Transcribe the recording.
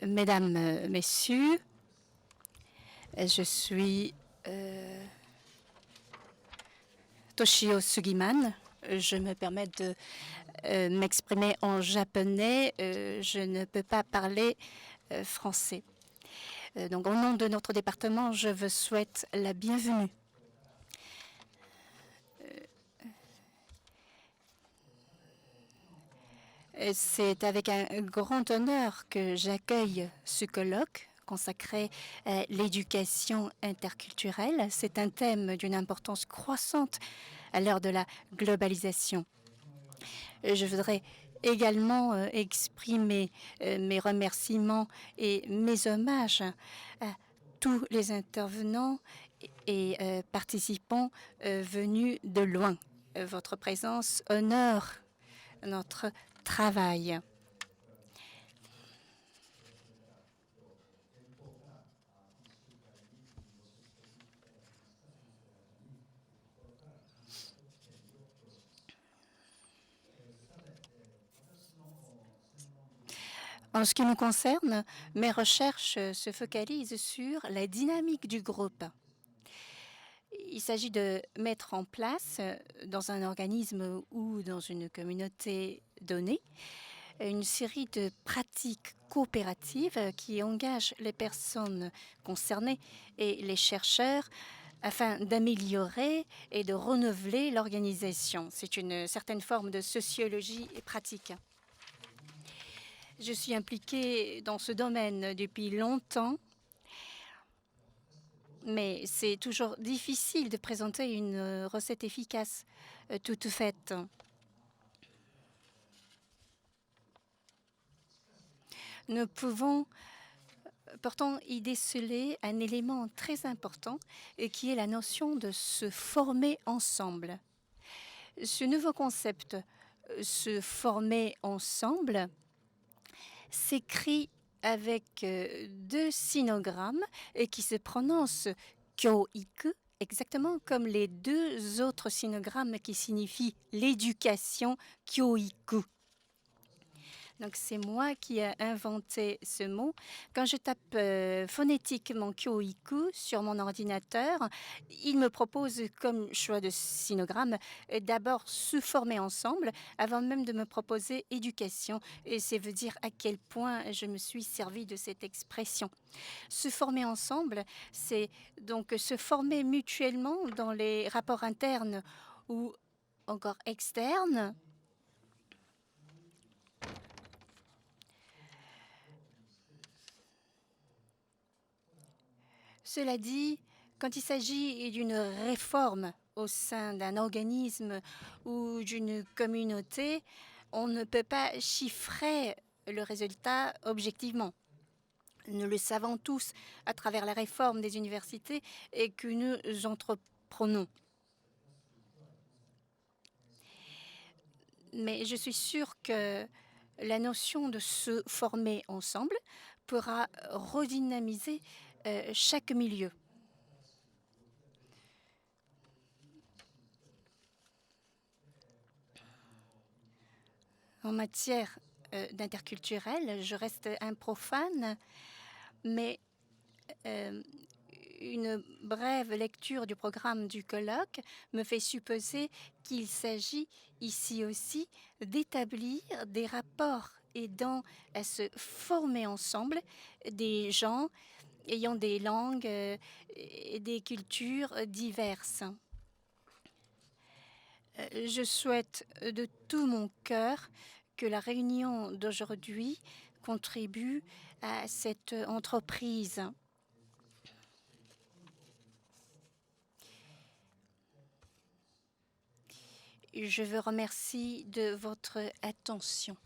Mesdames, Messieurs, je suis Toshio Sugiman. Je me permets de m'exprimer en japonais. Je ne peux pas parler français. Donc, au nom de notre département, je vous souhaite la bienvenue. C'est avec un grand honneur que j'accueille ce colloque consacré à l'éducation interculturelle. C'est un thème d'une importance croissante à l'heure de la globalisation. Je voudrais également exprimer mes remerciements et mes hommages à tous les intervenants et participants venus de loin. Votre présence honore notre travail. En ce qui nous concerne, mes recherches se focalisent sur la dynamique du groupe. Il s'agit de mettre en place, dans un organisme ou dans une communauté donnée, une série de pratiques coopératives qui engagent les personnes concernées et les chercheurs afin d'améliorer et de renouveler l'organisation. C'est une certaine forme de sociologie pratique. Je suis impliquée dans ce domaine depuis longtemps, mais c'est toujours difficile de présenter une recette efficace toute faite. Nous pouvons pourtant y déceler un élément très important qui est la notion de se former ensemble. Ce nouveau concept, se former ensemble, s'écrit avec deux sinogrammes qui se prononcent kyoiku, exactement comme les deux autres sinogrammes qui signifient l'éducation, kyoiku. Donc, c'est moi qui ai inventé ce mot. Quand je tape phonétiquement kyoiku sur mon ordinateur, il me propose comme choix de sinogramme d'abord se former ensemble avant même de me proposer éducation. Et ça veut dire à quel point je me suis servi de cette expression. Se former ensemble, c'est donc se former mutuellement dans les rapports internes ou encore externes. Cela dit, quand il s'agit d'une réforme au sein d'un organisme ou d'une communauté, on ne peut pas chiffrer le résultat objectivement. Nous le savons tous à travers la réforme des universités et que nous entreprenons. Mais je suis sûre que la notion de se former ensemble pourra redynamiser chaque milieu. En matière d'interculturel, je reste un profane, mais une brève lecture du programme du colloque me fait supposer qu'il s'agit ici aussi d'établir des rapports aidant à se former ensemble des gens ayant des langues et des cultures diverses. Je souhaite de tout mon cœur que la réunion d'aujourd'hui contribue à cette entreprise. Je vous remercie de votre attention.